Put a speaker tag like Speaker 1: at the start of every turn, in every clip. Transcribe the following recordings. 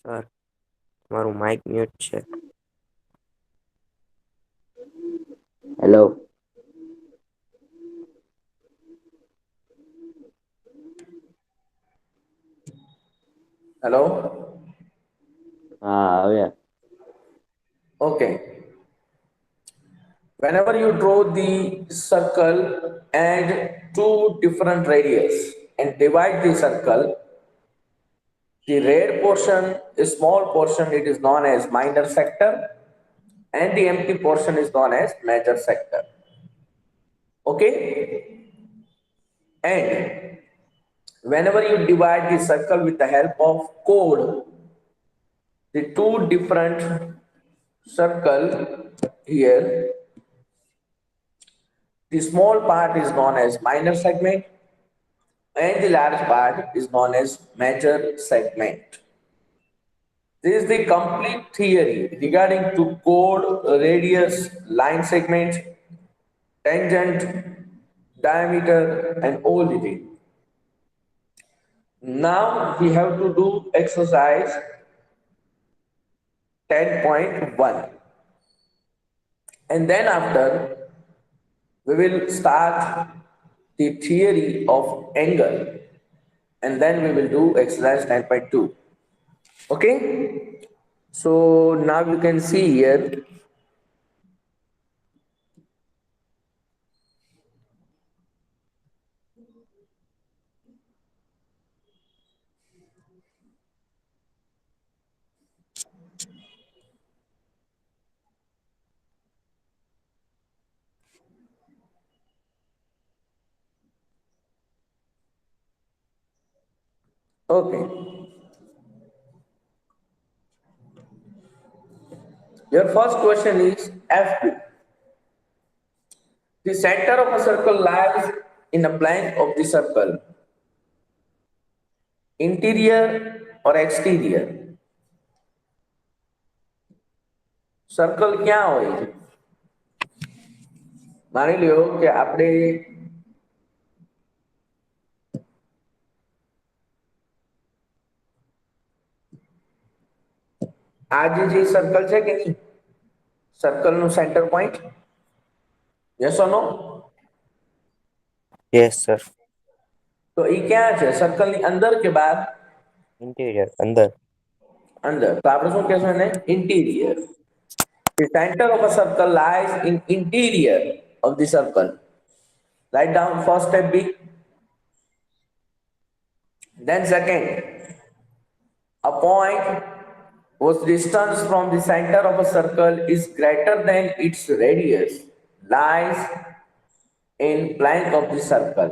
Speaker 1: Sir તમારું Mike mute છે.
Speaker 2: Hello.
Speaker 3: Hello.
Speaker 2: હા આવ્યા.
Speaker 3: Okay. Whenever you draw the circle and two different radius and divide the circle, the red portion, a small portion, it is known as minor sector, and the empty portion is known as major sector. Okay? And whenever you divide the circle with the help of chord, the two different circle here, the small part is known as minor segment and the large part is known as major segment. This is the complete theory regarding to chord, radius, line segment, tangent, diameter, and all the things. Now we have to do exercise 10.1, and then after we will start the theory of angle, and then we will do exercise 10.2. Okay, so now you can see here. Okay, your first question is F2. The center of a circle lies in a blank of the circle. Interior or exterior? Circle ક્યાં હોય છે? માની લ્યો કે આપણે આ જે circle છે કે નહીં, સર્કલનું centre point, yes or no?
Speaker 1: Yes sir.
Speaker 3: તો એ ક્યાં છે? સર્કલની અંદર કે બહાર?
Speaker 1: ઇન્ટિરિયર અંદર.
Speaker 3: અંદર. તો આપણે શું કહેશું એને? Interior. The center of a circle lies in interior of the circle. Write down first step B. Then second, a point whose distance from the center of a circle is greater than its radius lies in blank of the circle.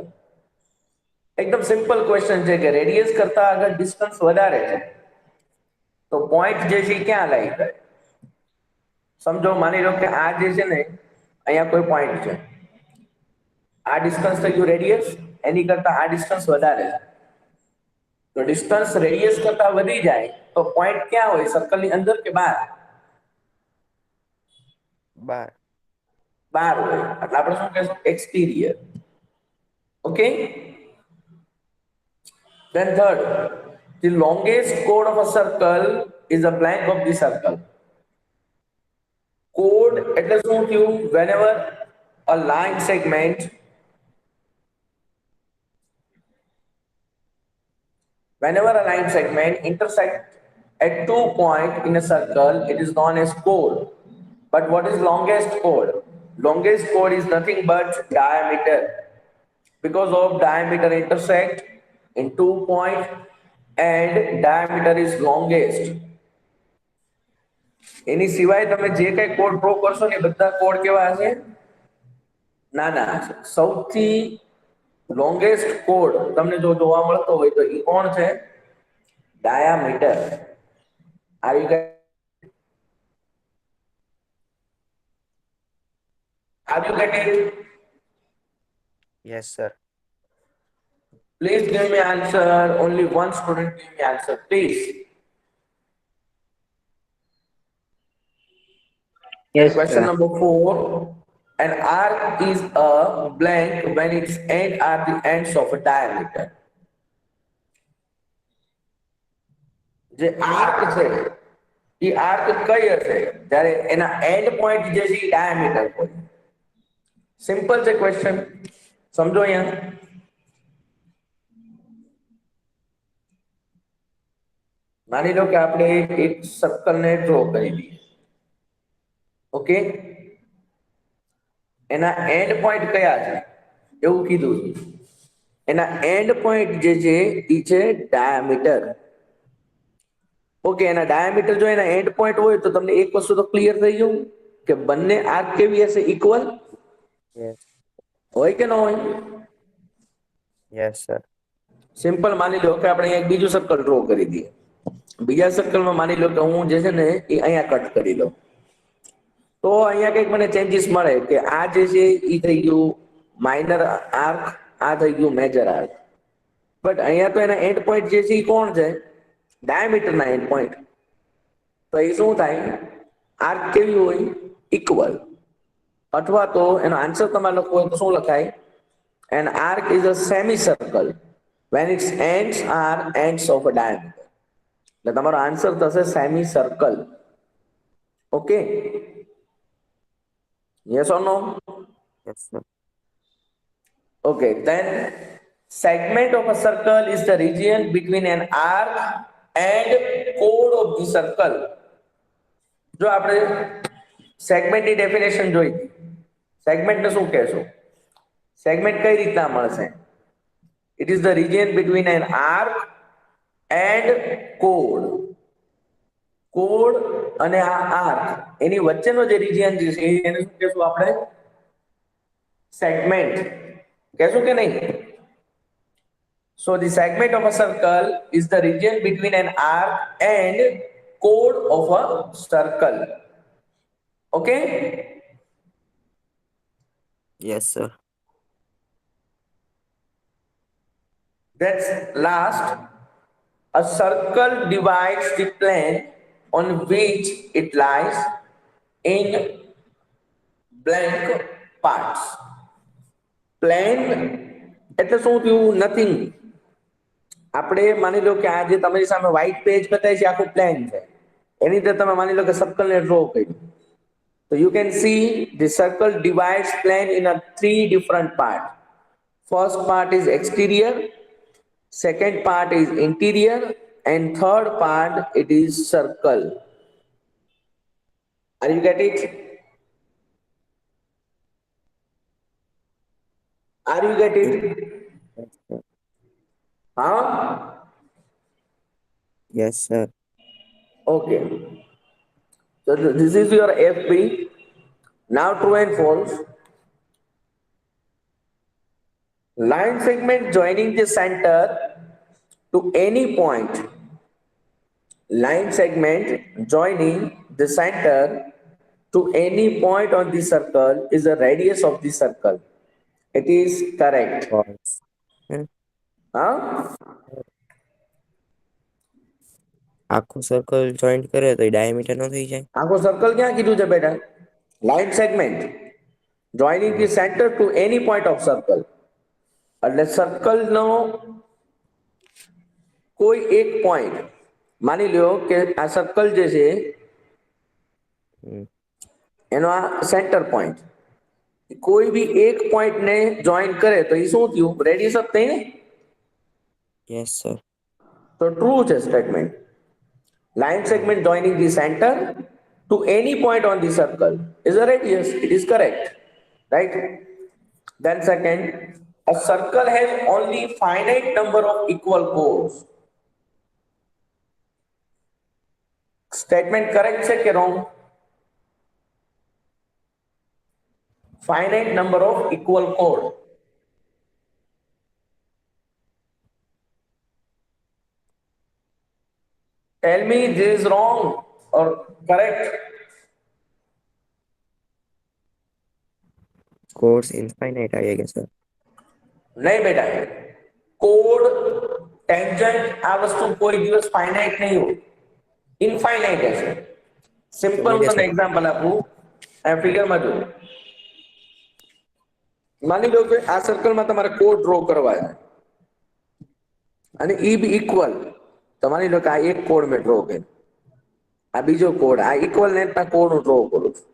Speaker 3: એકદમ simple question છે કે radius કરતા અગર distance વધારે છે તો point જે છે ક્યાં લાઈ થાય? સમજો, માની લો કે આ જે છે ને અહીંયા કોઈ પોઈન્ટ છે, આ ડિસ્ટન્સ થઈ ગયું રેડિયસ, એની કરતા આ ડિસ્ટન્સ વધારે છે. તો ડિસ્ટન્સ રેડિયસ કરતા વધી જાય તો પોઈન્ટ ક્યાં હોય? સર્કલની અંદર કે બહાર?
Speaker 1: બાર.
Speaker 3: બહાર હોય. એટલે આપણે શું કહેશું? Exterior. Okay. Then third, the longest chord of a circle is a blank of the circle. Chord એટલે શું થયું? Whenever a line segment intersect at 2 points in a circle, it is known as chord. But what is longest chord? Longest chord is nothing but diameter. Because of diameter intersect in 2 points and diameter is longest. એની સિવાય તમે જે કઈ code draw કરશો ને બધા code કેવા હશે? નાના હશે. સૌથી લોંગેસ્ટ કોડ તમને જો જોવા મળતો હોય તો એ કોણ છે? ડાયામીટર. આવી ગઈ? Have you get it?
Speaker 1: Yes sir.
Speaker 3: Please give me answer. Only one student give me answer, please.
Speaker 2: Yes,
Speaker 3: Question
Speaker 2: sir.
Speaker 3: number 4. An arc is a blank when its ends are the ends of a diameter. જે arc છે એ arc કઈ હશે જ્યારે એના end point જે છે એ diameter હોય. Simple છે ક્વેશ્ચન, સમજો અહીંયા. માની લો કે આપણે એક સર્કલ ને ડ્રો કરી દઈએ. ઓકે, એના એન્ડ પોઈન્ટ કયા છે એવું કીધું છે. એના એન્ડ પોઈન્ટ જે છે એ છે ડાયામીટર. ઓકે, એના ડાયામીટર જો એના એન્ડ પોઈન્ટ હોય તો તમને એક વસ્તુ તો ક્લિયર થઈ ગયું કે બંને આર્ક કેવી હશે? Equal
Speaker 1: yes.
Speaker 3: હોય કે ન હોય?
Speaker 1: Yes sir.
Speaker 3: સિમ્પલ માની લો કે આપણે એક બીજું સર્કલ ડ્રો કરી દઈએ. બીજા સર્કલમાં માની લો કે હું જે છે ને એ અહીંયા કટ કરી દઉં. તો અહીંયા કંઈક મને ચેન્જીસ મળે કે આ જે છે એ થઈ ગયું માઇનર આર્ક, આ થઈ ગયું મેજર આર્ક. બટ અહીંયા તો એના એન્ડ પોઈન્ટ જે છે એ કોણ છે? ડાયામીટરના એન્ડ પોઈન્ટ. તો એ શું થાય? આર્ક કેવી હોય? ઇક્વલ. અથવા તો એનો આન્સર તમારે લખવો હોય તો શું લખાય? An arc is a semicircle when its ends are ends of a diameter. એટલે તમારો આન્સર થશે semi-circle. Okay, yes or no?
Speaker 1: Yes sir.
Speaker 3: Okay, then segment of a circle is the region between an arc and chord of the circle. જો આપણે સેગમેન્ટની definition જોઈ, સેગમેન્ટને શું કહેશું? સેગમેન્ટ કઈ રીતના મળશે? It is the region between N arc and code. Code અને આ આર્ક એની વચ્ચેનો જે રિજિયન છે એને શું કહેશું આપણે? સેગમેન્ટ કહેશું કે નહીં? So the segment of a circle is the region between an arc and chord of a circle. Okay?
Speaker 1: Yes sir.
Speaker 3: That's last. A circle divides the plane on which it lies in blank parts. Plane એટલે શું થયું? Nothing. આપણે માની લો કે આ જે તમારી સામે વ્હાઇટ પેજ બતાવે છે આખું પ્લેન છે, એની અંદર તમે માની લો કે સર્કલને ડ્રો કર્યું. તો you can see the circle divides plane in a 3 different part. First part is exterior, second part is interior, and third part it is circle. Are you get it? Are you get it? Huh?
Speaker 1: Yes sir.
Speaker 3: Okay. So this is your FB. Now true and false. Line segment joining the center to any point. Line segment joining the center to any point on the circle is the radius of the circle. It is correct.
Speaker 1: False.
Speaker 3: Huh?
Speaker 1: આખું circle joint કરે તો diameter નો થઈ જાય?
Speaker 3: આખો circle ક્યાં કીધું છે બેટા? Line segment joining the centre to any point of circle. એટલે સર્કલનો કોઈ એક પોઈન્ટ, માની લ્યો કે આ સર્કલ જે છે એનો આ સેન્ટર પોઈન્ટ કોઈ બી એક પોઈન્ટ ને જોઈન કરે તો એ શું થયું? રેડિયસ જ થઈ ને?
Speaker 1: Yes sir.
Speaker 3: તો ટ્રુ છે statement. Line segment joining the center to any point on the circle is a radius. It is correct, right? Then second, a circle has only finite number of equal chords. Statement correct છે કે wrong? Finite number of equal chord. Tell me this is wrong or correct?
Speaker 1: Course infinite આવી ગયા sir.
Speaker 3: નહીં બેટા, code tangent આ વસ્તુ કોઈ દિવસ ફાઇનાઇટ નહીં હોય, ઇનફાઇનાઇટ હશે. સિમ્પલ હું તમને એક્ઝામ્પલ આપું, આ ફિગરમાં જો. માની લો કે આ સર્કલમાં તમારે કોડ ડ્રો કરવા છે અને ઈ બી ઇક્વલ. તો માની લો કે આ એક કોડ મેં ડ્રો કર્યો, આ બીજો કોડ, આ ઇક્વલ લેન્થના કોડ હું ડ્રો કરું છું.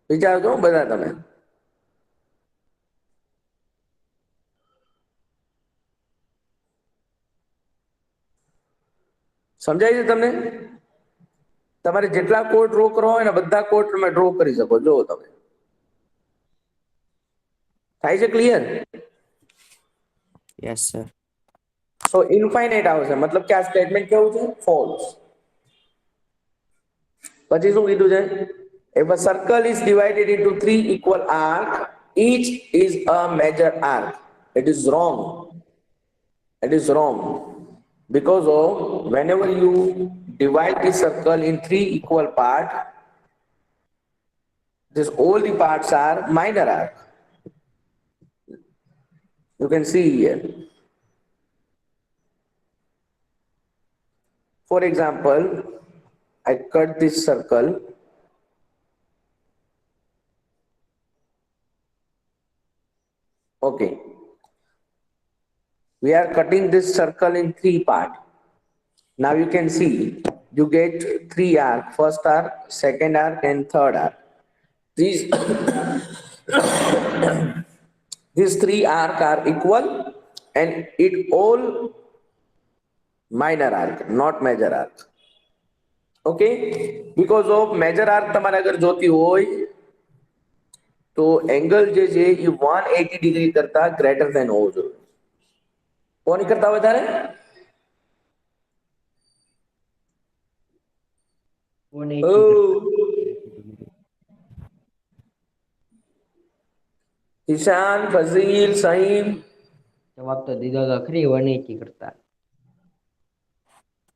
Speaker 3: વિચારજો બધા તમે. સમજાય છે તમને? તમારે જેટલા કોડ ડ્રો કરવા હોય ને બધા કોડ તમે ડ્રો કરી શકો. જો તમે થાય છે clear?
Speaker 1: Yes sir.
Speaker 3: So infinite આવશે, મતલબ કે આ સ્ટેટમેન્ટ કેવું છે? ફોલ્સ. પછી શું કીધું છે? If a circle is divided into three equal arcs, each is a major arc. It is wrong. It is wrong. Because of whenever you divide the circle in three equal parts, this all the parts are minor arc. You can see here. For example, I cut this circle. Okay. We are cutting this circle in three parts. Now you can see you get three arc, first arc, second arc, and third arc. These these three arc are equal, and it all minor arc, not major arc. Okay, because of major arc તમારે અગર જોતી હોય તો angle જે છે એ 180 degree કરતા greater than હોવો જોઈએ. કોની કરતા વધારે?
Speaker 2: 180 કરતા.
Speaker 3: ઈશાન, ફઝીલ, સહીમ.
Speaker 2: જવાબ તો દીધો તો ખરી 180 કરતા.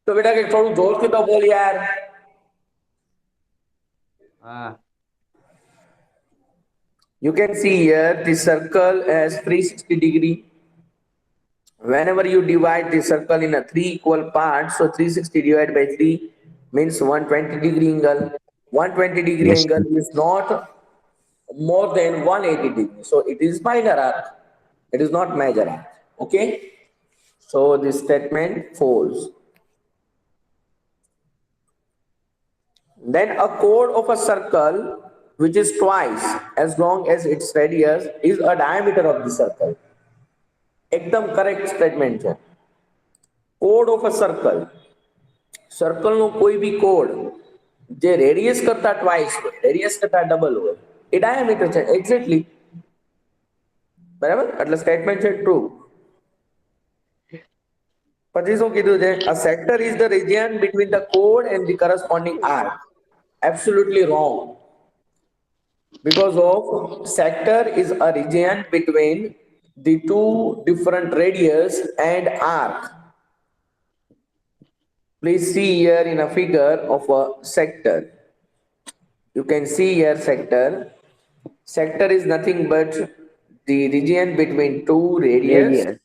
Speaker 3: તો બેટા કે થોડું જોરથી તો બોલ યાર.
Speaker 2: હા.
Speaker 3: You can see here the circle has 360 degree. Whenever you divide the circle in a three equal parts, so 360 divided by 3 means 120 degree angle. 120 degree
Speaker 1: yes
Speaker 3: angle is not more than 180 degree. So it is minor arc. It is not major arc. Okay. So this statement falls. Then a chord of a circle which is twice as long as its radius is a diameter of the circle. એકદમ correct statement છે. Code of a circle, સર્કલનો કોઈ બી code જે radius કરતા twice હોય, radius કરતા double હોય, એ diameter છે exactly. બરાબર, એટલે સ્ટેટમેન્ટ છે ટ્રુ. પછી શું કીધું છે? A sector is the region between the કોડ and the corresponding arc. Absolutely wrong. Because of sector is a region between the two different radius and arc. Please see here in a figure of a sector. You can see here sector. Sector is nothing but the region between two radius
Speaker 2: Radius.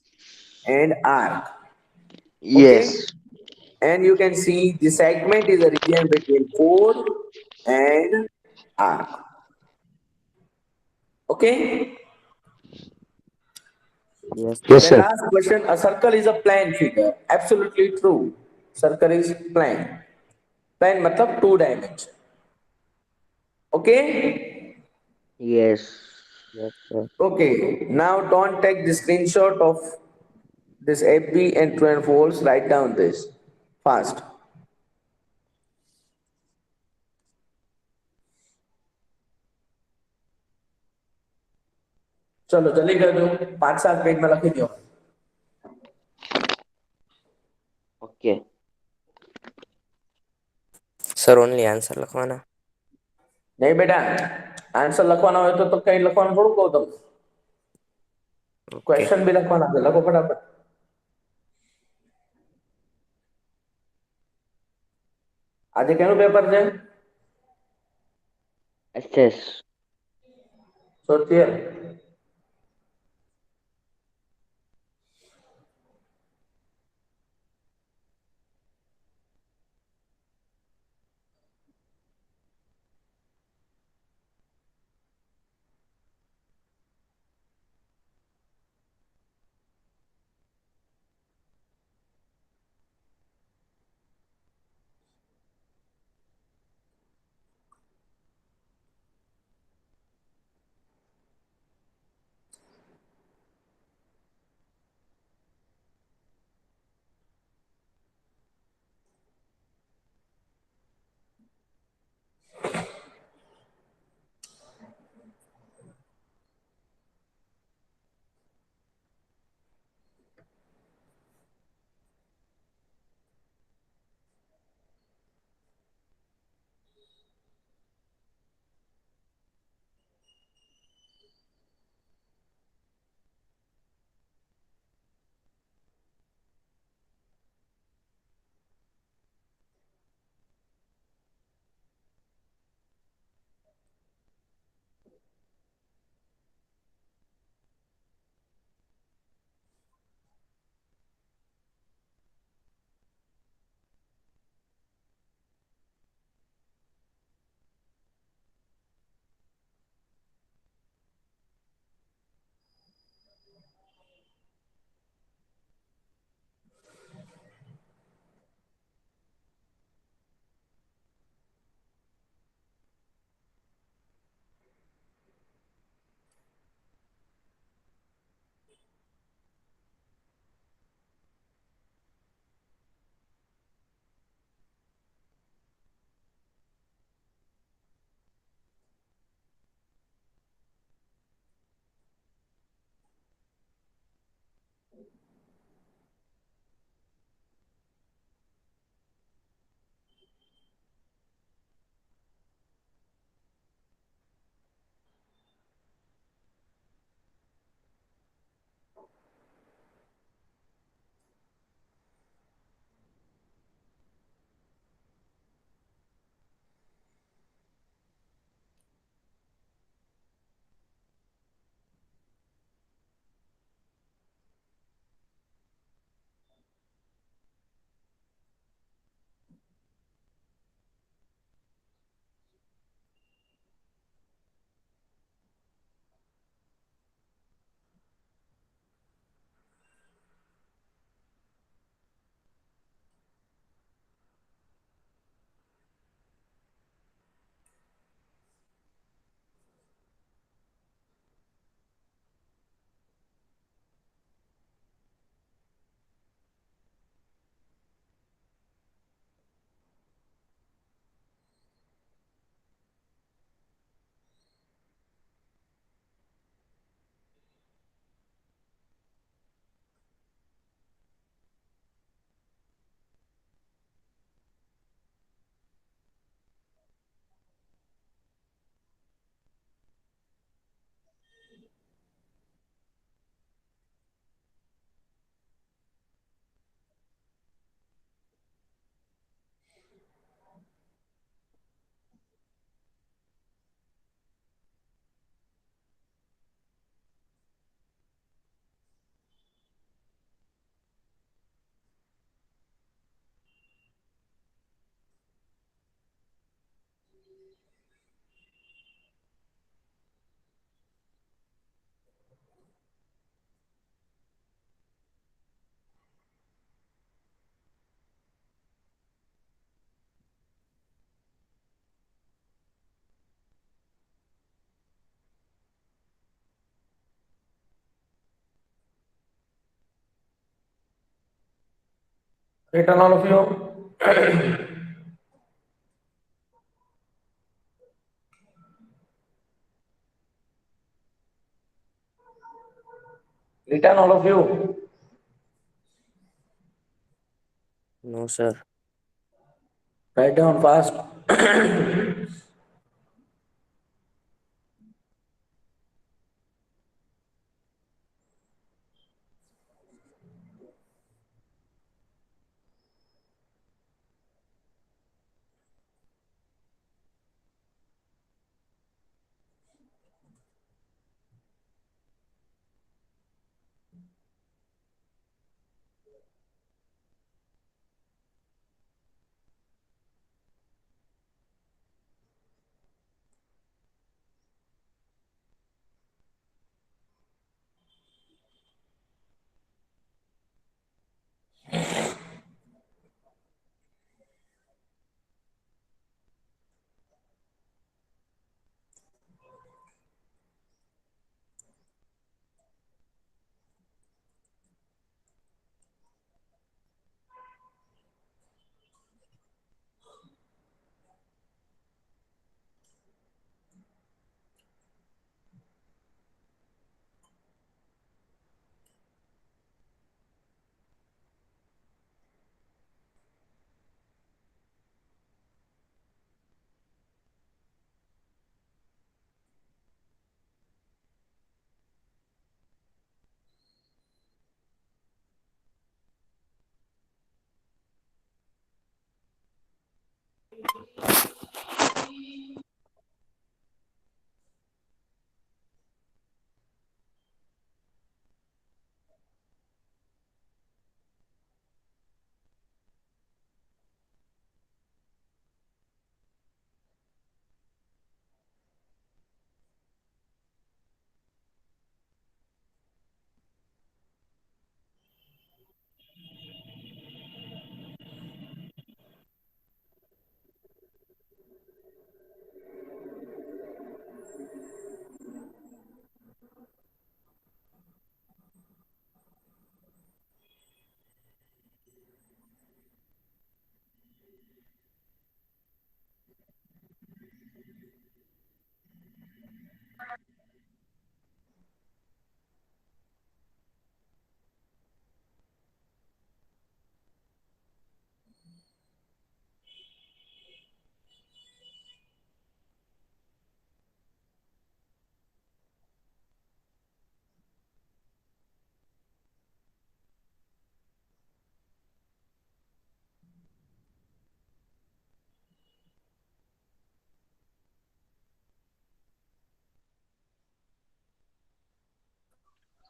Speaker 3: and arc. Okay?
Speaker 2: Yes.
Speaker 3: And you can see the segment is a region between chord and arc. Okay?
Speaker 1: Yes
Speaker 2: Yes,
Speaker 3: Then
Speaker 2: sir.
Speaker 3: last question, a circle is a plane figure. Absolutely true. Circle is plane. Plane matlab two dimension. Okay?
Speaker 2: Yes.
Speaker 1: Yes sir.
Speaker 3: Okay. Now don't take the screenshot of this FB and true and false. Write down this fast. ચલો જલ્દી કરજો 5-7 પેજમાં લખી દો.
Speaker 2: Okay.
Speaker 1: Sir only answer લખવાના?
Speaker 3: નહીં બેટા, answer લખવાના હોય તો કઈ લખવાનું થોડું કહું તમને.
Speaker 1: ઓકે.
Speaker 3: ક્વેશ્ચન બી લખવાના છે, લખો ફટાફટ. આજે કેનું પેપર છે?
Speaker 2: SS.
Speaker 3: Social. Written all of you. Written all of you.
Speaker 1: No, sir.
Speaker 3: Write down fast.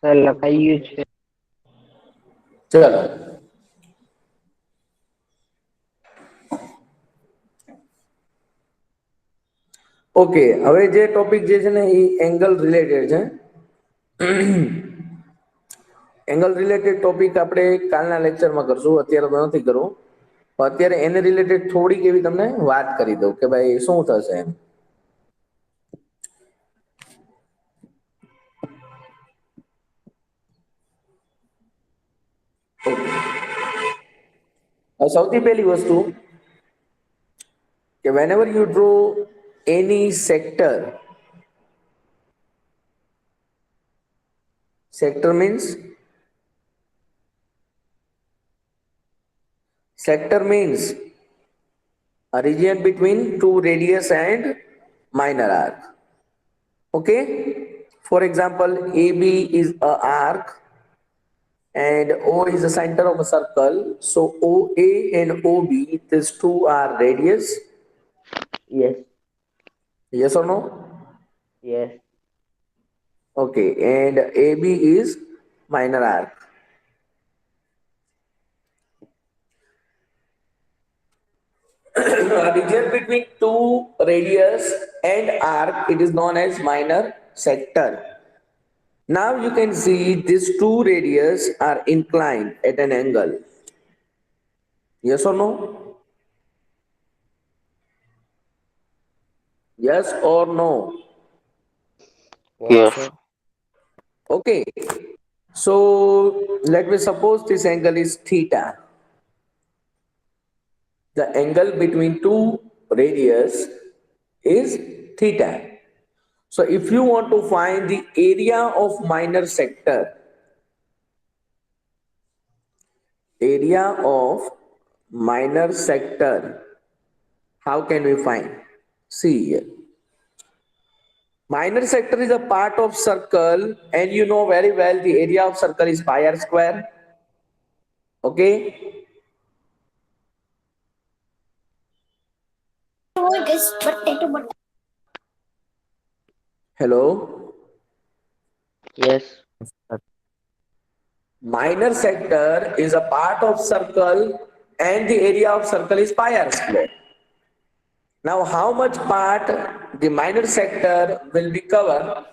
Speaker 2: Sir લખાઈ ગયું છે.
Speaker 3: ચલો. ઓકે, હવે જે ટોપિક જે છે ને એ એંગલ રિલેટેડ છે. એંગલ રિલેટેડ ટોપિક આપણે કાલના લેક્ચરમાં કરશું, અત્યારે તો નથી કરવું. અત્યારે એને રિલેટેડ થોડીક એવી તમને વાત કરી દઉં કે ભાઈ શું થશે એમ. સૌથી પહેલી વસ્તુ કે whenever you draw any sector means a region between two radius and minor arc. Okay, for example, AB is a arc and O is the center of a circle. So OA and OB, these two are radius.
Speaker 2: Yes.
Speaker 3: Yes or no?
Speaker 2: Yes.
Speaker 3: Okay, and AB is minor arc. A region between two radius and arc, it is known as minor sector. Now you can see these two radius are inclined at an angle. Yes or no? Yes or no?
Speaker 1: What,
Speaker 2: yes.
Speaker 1: sir?
Speaker 3: Okay. So let me suppose this angle is theta. The angle between two radius is theta. So if you want to find the area of minor sector, how can we find? See here. Minor sector is a part of circle, and you know very well the area of circle is pi r square. Okay. Hello.
Speaker 2: Yes.
Speaker 1: Sir.
Speaker 3: Minor sector is a part of circle, and the area of circle is pi r square. Now, how much part the minor sector will be covered?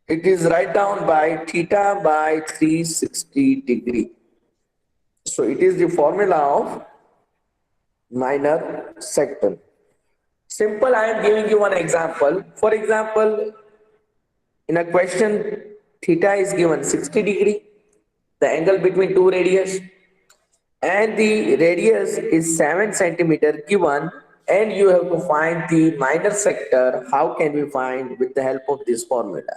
Speaker 3: It is write down by theta by 360 degree. So it is the formula of minor sector. Simple, I am giving you one example. For example, in a question, theta is given 60 degree, the angle between two radius, and the radius is 7 centimeter given, and you have to find the minor sector. How can we find? With the help of this formula.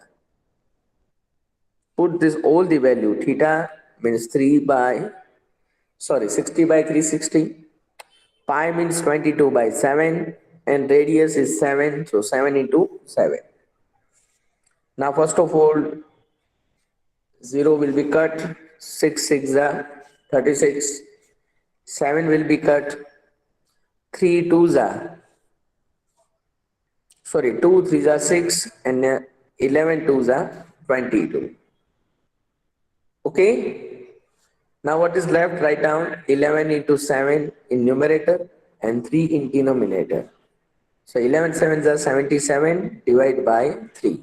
Speaker 3: Put this all the value. Theta means 60 by 360. Pi means 22 by 7, and radius is 7, so 7 into 7. Now first of all, 0 will be cut, 6 6 are 36, 7 will be cut, 3 2s are, 2 3s are 6, and 11 2s are 22. Okay. Now what is left? Write down 11 into 7 in numerator and 3 in denominator. So 11 sevens are 77, divide by 3.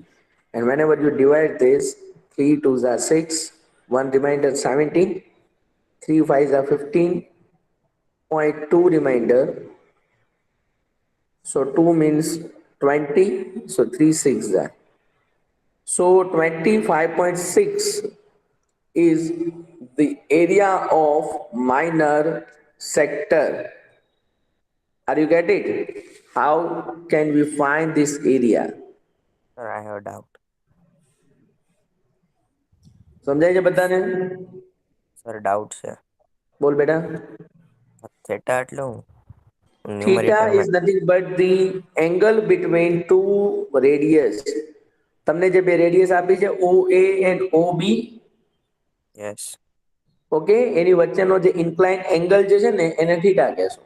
Speaker 3: And whenever you divide this, 3 2s are 6, 1 remainder 17, 3 5s are 15, 0.2 remainder. So 2 means 20, so 3 6 are. So 25.6 is the area of minor sector. Are you getting it? How can we find this area?
Speaker 1: Sir, I have a doubt.
Speaker 3: સમજાય છે બધાને?
Speaker 1: Sir doubt છે.
Speaker 3: બોલ બેટા.
Speaker 1: Theta એટલે હું?
Speaker 3: Theta
Speaker 1: numerator
Speaker 3: is nothing but the angle between two radius. તમને જે બે રેડિયસ આપી છે OA and OB,
Speaker 1: yes.
Speaker 3: Okay, એની વચ્ચેનો જે ઇન્ક્લાઇન એંગલ જે છે ને એને થીટા કહેશો.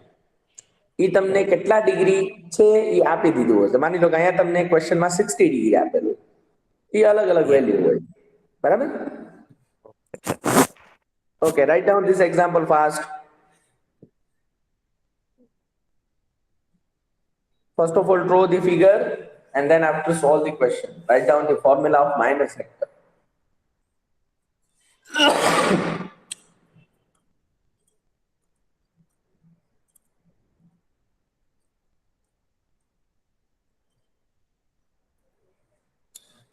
Speaker 3: એ તમને કેટલા ડિગ્રી છે એ આપી દીધું હશે. માની લો કે અહીંયા તમને ક્વેશ્ચનમાં 60 ડિગ્રી આપેલું, એ અલગ અલગ વેલ્યુ હોય. બરાબર? Okay, write down this example fast. First of all, draw the figure, and then after solve the question. Write down the formula of minor sector.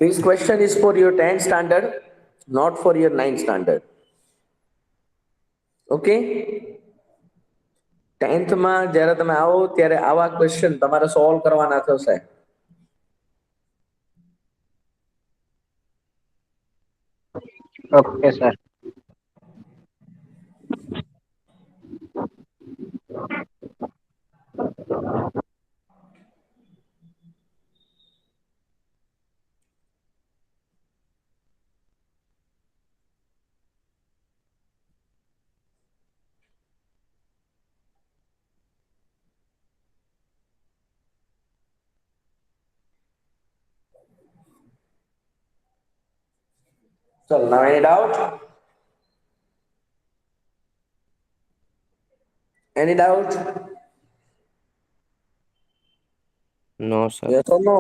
Speaker 3: This question is for your 10th standard, not for your 9th standard. Okay? 10th માં જ્યારે તમે આવો ત્યારે આવા question તમારે solve કરવાના થશે.
Speaker 2: Okay, sir.
Speaker 3: So now any doubt? Any doubt?
Speaker 1: No sir.
Speaker 3: Yes or no?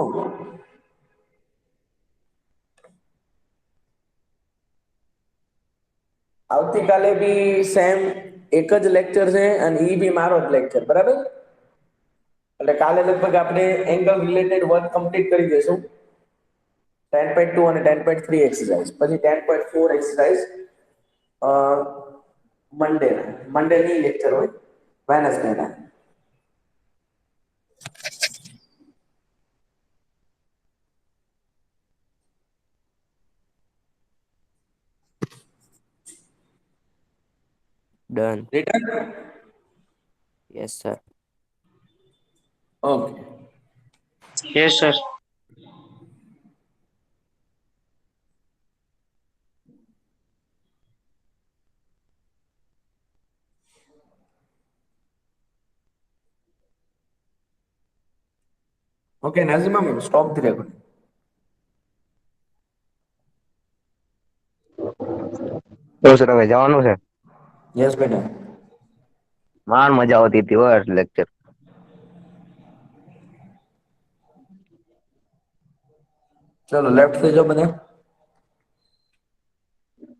Speaker 3: આવતીકાલે બી સેમ એક જ લેક્ચર છે અને ઈ બી મારો જ લેક્ચર, બરાબર? એટલે કાલે લગભગ આપણે એંગલ રિલેટેડ વર્ક કમ્પ્લીટ કરી દઈશું. 10.2 અને 10.3 એક્સરસાઇઝ, પછી 10.4 એક્સરસાઇઝ મંડે ની લેક્ચર હોય, વેનસડે ના.
Speaker 1: Done.
Speaker 3: Return.
Speaker 1: Yes sir.
Speaker 3: Okay.
Speaker 2: Yes, sir.
Speaker 3: Okay Nazima ma'am stop the record.
Speaker 4: તો સર હવે જવાનું છે.
Speaker 3: યસ બેટા.
Speaker 4: માણ મજા આવતી હતી વાર લેક્ચર.
Speaker 3: ચલો લેફ્ટ થઈ જાઓ બધા.